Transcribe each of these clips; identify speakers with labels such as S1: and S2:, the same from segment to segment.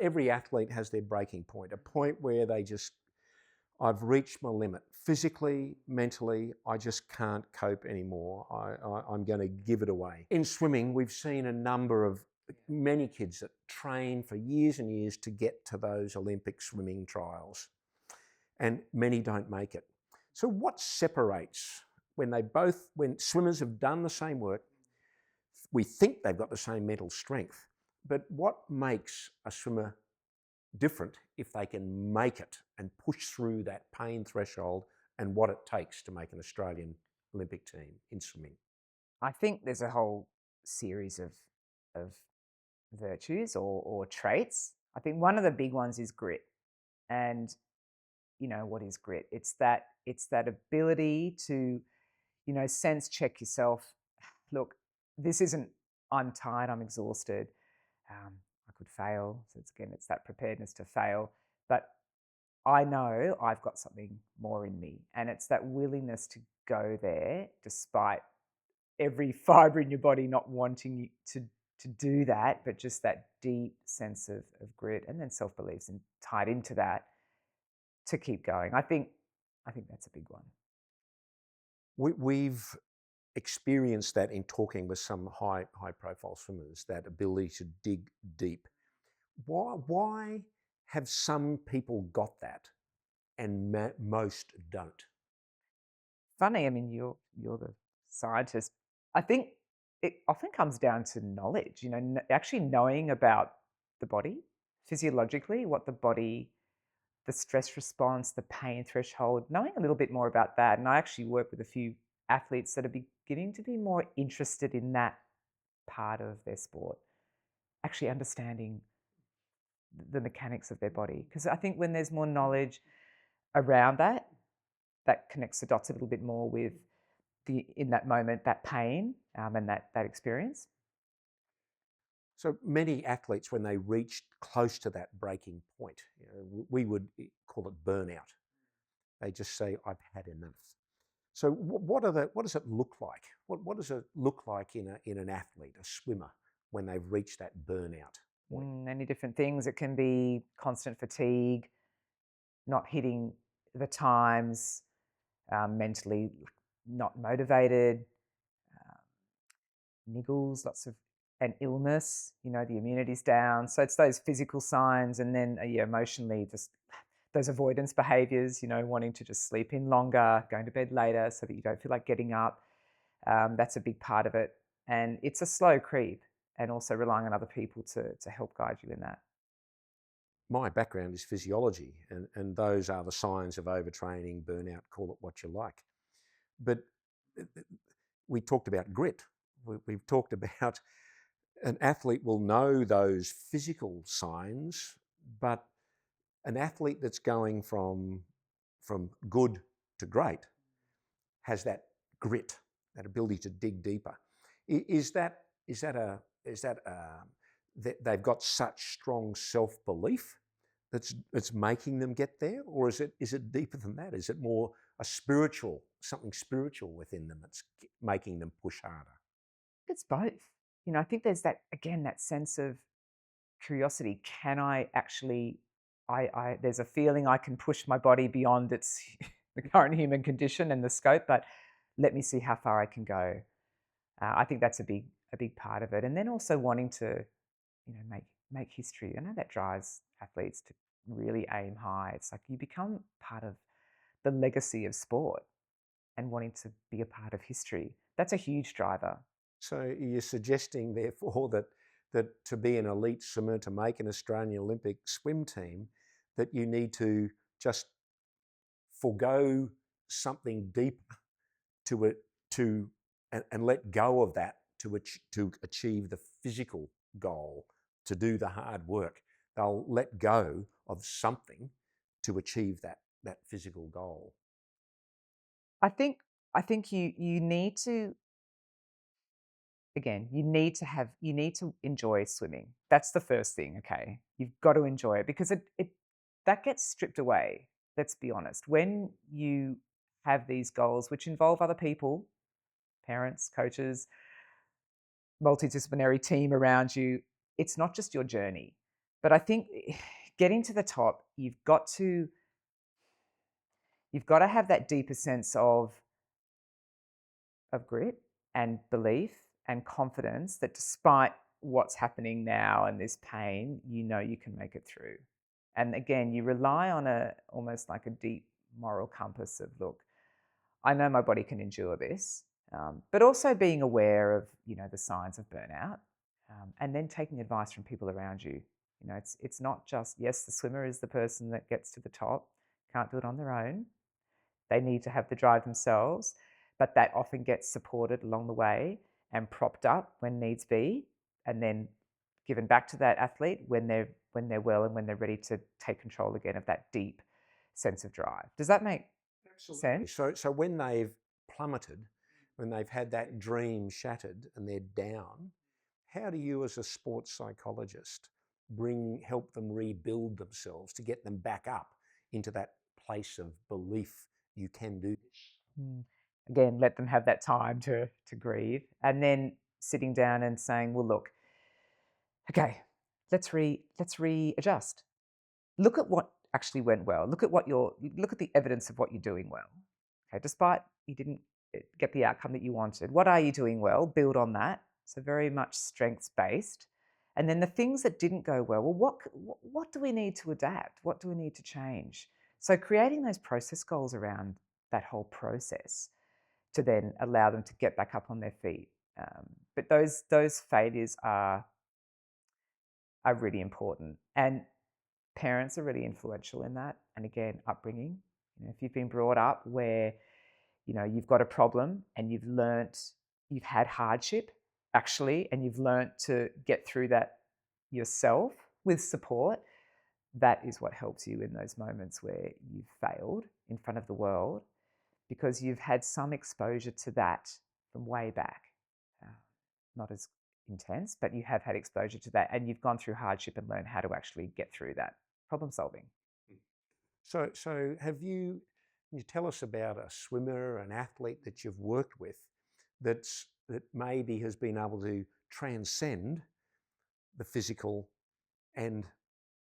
S1: every athlete has their breaking point, a point where they just, I've reached my limit. Physically, mentally, I just can't cope anymore. I'm going to give it away. In swimming, we've seen many kids that train for years and years to get to those Olympic swimming trials, and many don't make it. So what separates when swimmers have done the same work, we think they've got the same mental strength, but what makes a swimmer different if they can make it and push through that pain threshold, and what it takes to make an Australian Olympic team in swimming?
S2: I think there's a whole series of virtues or traits. I think one of the big ones is grit. And what is grit? It's that ability to, sense check yourself. Look, this isn't, I'm tired, I'm exhausted. I could fail. So it's that preparedness to fail. But I know I've got something more in me. And it's that willingness to go there despite every fiber in your body not wanting you to do that, but just that deep sense of grit and then self-beliefs and tied into that to keep going. I think that's a big one.
S1: We've experienced that in talking with some high profile swimmers, that ability to dig deep. Why have some people got that and most don't?
S2: Funny, I mean, you're the scientist. I think it often comes down to knowledge. Actually knowing about the body physiologically, what the body, the stress response, the pain threshold, knowing a little bit more about that. And I actually work with a few athletes that are beginning to be more interested in that part of their sport, actually understanding the mechanics of their body. Because I think when there's more knowledge around that, that connects the dots a little bit more with in that moment, that pain and that experience.
S1: So many athletes, when they reach close to that breaking point, we would call it burnout. They just say, "I've had enough." So what does it look like? What does it look like in an athlete, a swimmer, when they've reached that burnout point?
S2: Many different things. It can be constant fatigue, not hitting the times, mentally not motivated, niggles, lots of and illness. The immunity's down. So it's those physical signs, and then emotionally, just those avoidance behaviors. Wanting to just sleep in longer, going to bed later, so that you don't feel like getting up. That's a big part of it, and it's a slow creep, and also relying on other people to help guide you in that.
S1: My background is physiology, and those are the signs of overtraining, burnout, call it what you like. But uh, uh, we talked about grit. We've talked about an athlete will know those physical signs, but an athlete that's going from good to great has that grit, that ability to dig deeper. Is that that they've got such strong self-belief that's making them get there, or is it deeper than that? Is it more something spiritual within them that's making them push harder?
S2: It's both. I think there's that again, that sense of curiosity. Can I actually? There's a feeling I can push my body beyond its the current human condition and the scope, but let me see how far I can go. I think that's a big part of it, and then also wanting to, make history. I know that drives athletes to really aim high. It's like you become part of the legacy of sport and wanting to be a part of history. That's a huge driver.
S1: So you're suggesting, therefore, that to be an elite swimmer, to make an Australian Olympic swim team, that you need to just forego something deeper to it to and let go of that to achieve the physical goal, to do the hard work. They'll let go of something to achieve that physical goal.
S2: I think you need to, again, you need to enjoy swimming. That's the first thing, okay? You've got to enjoy it because it that gets stripped away. Let's be honest. When you have these goals which involve other people, parents, coaches, multidisciplinary team around you, it's not just your journey. But I think getting to the top, you've got to have that deeper sense of grit and belief and confidence that despite what's happening now and this pain, you know you can make it through. And again, you rely on almost like a deep moral compass of, look, I know my body can endure this, but also being aware of, the signs of burnout, and then taking advice from people around you. It's not just, yes, the swimmer is the person that gets to the top, can't do it on their own. They need to have the drive themselves, but that often gets supported along the way and propped up when needs be, and then given back to that athlete when they're well and when they're ready to take control again of that deep sense of drive. Does that make sense?
S1: So when they've plummeted, when they've had that dream shattered and they're down, how do you as a sports psychologist help them rebuild themselves to get them back up into that place of belief you can do this?
S2: Again, let them have that time to grieve, and then sitting down and saying, well, look, okay, let's readjust. Look at what actually went well. Look at the evidence of what you're doing well. Okay, despite you didn't get the outcome that you wanted, what are you doing well? Build on that. So very much strengths based. And then the things that didn't go well, what do we need to adapt? What do we need to change? So creating those process goals around that whole process to then allow them to get back up on their feet. But those failures are really important, and parents are really influential in that. And again, upbringing. If you've been brought up where you've got a problem and you've had hardship actually, and you've learnt to get through that yourself with support, that is what helps you in those moments where you've failed in front of the world, because you've had some exposure to that from way back. Not as intense, but you have had exposure to that, and you've gone through hardship and learned how to actually get through that. Problem solving.
S1: So can you tell us about a swimmer, an athlete that you've worked with that maybe has been able to transcend the physical and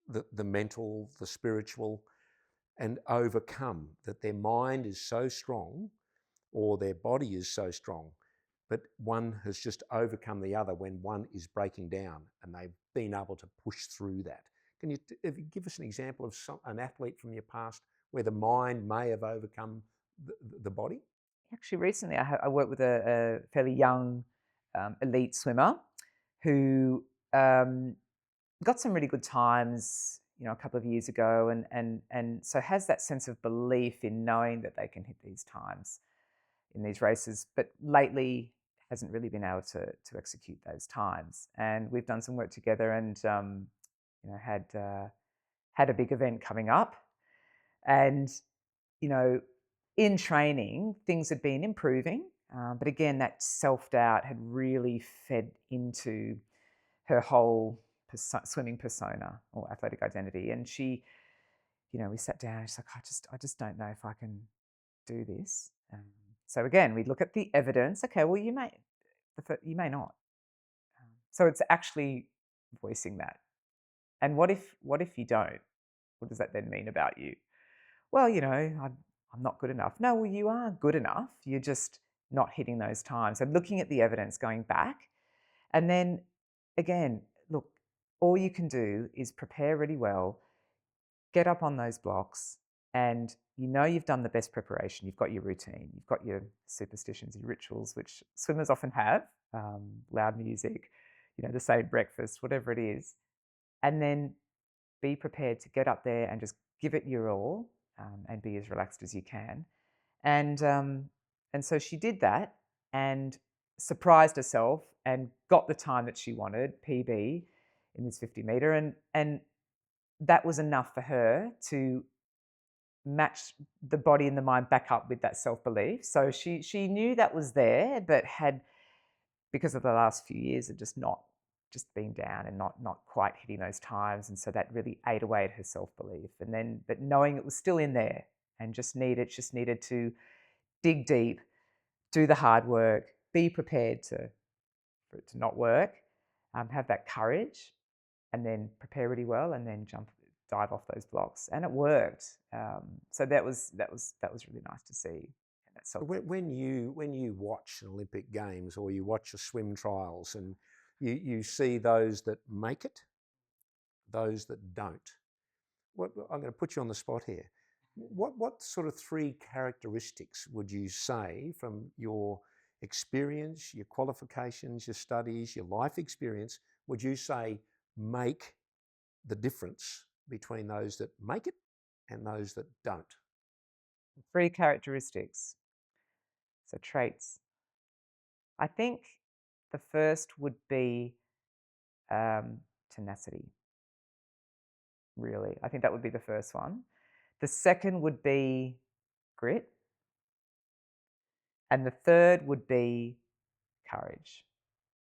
S1: the mental, the spiritual, and overcome, that their mind is so strong or their body is so strong, but one has just overcome the other when one is breaking down and they've been able to push through that? Can you give us an example of an athlete from your past where the mind may have overcome the body?
S2: Actually, recently I worked with a fairly young elite swimmer who got some really good times, a couple of years ago, and so has that sense of belief in knowing that they can hit these times in these races, but lately hasn't really been able to execute those times. And we've done some work together, and had a big event coming up, and in training things had been improving, but again that self-doubt had really fed into her whole swimming persona or athletic identity. And she, we sat down and she's like, I just don't know if I can do this. So again, we look at the evidence. Okay, well, you may not. So it's actually voicing that. And what if you don't? What does that then mean about you? Well, I'm not good enough. No, well, you are good enough. You're just not hitting those times. And looking at the evidence, going back, and then again, look, all you can do is prepare really well, get up on those blocks, and you've done the best preparation. You've got your routine, you've got your superstitions, your rituals, which swimmers often have, loud music, the same breakfast, whatever it is. And then be prepared to get up there and just give it your all, and be as relaxed as you can. And so she did that and surprised herself and got the time that she wanted, PB, in this 50-meter. And that was enough for her to match the body and the mind back up with that self-belief. So she knew that was there, but had, because of the last few years, of just been down and not quite hitting those times. And so that really ate away at her self-belief. And then, but knowing it was still in there and just needed to dig deep, do the hard work, be prepared for it to not work, have that courage, and then prepare really well, and then dive off those blocks, and it worked. So that was really nice to see. And that's so
S1: When you watch an Olympic Games or you watch a swim trials and you see those that make it, those that don't, I'm going to put you on the spot here. What sort of three characteristics would you say from your experience, your qualifications, your studies, your life experience, would you say make the difference between those that make it and those that don't?
S2: three characteristics, so traits. I think the first would be tenacity. Really, I think that would be the first one. The second would be grit, and the third would be courage.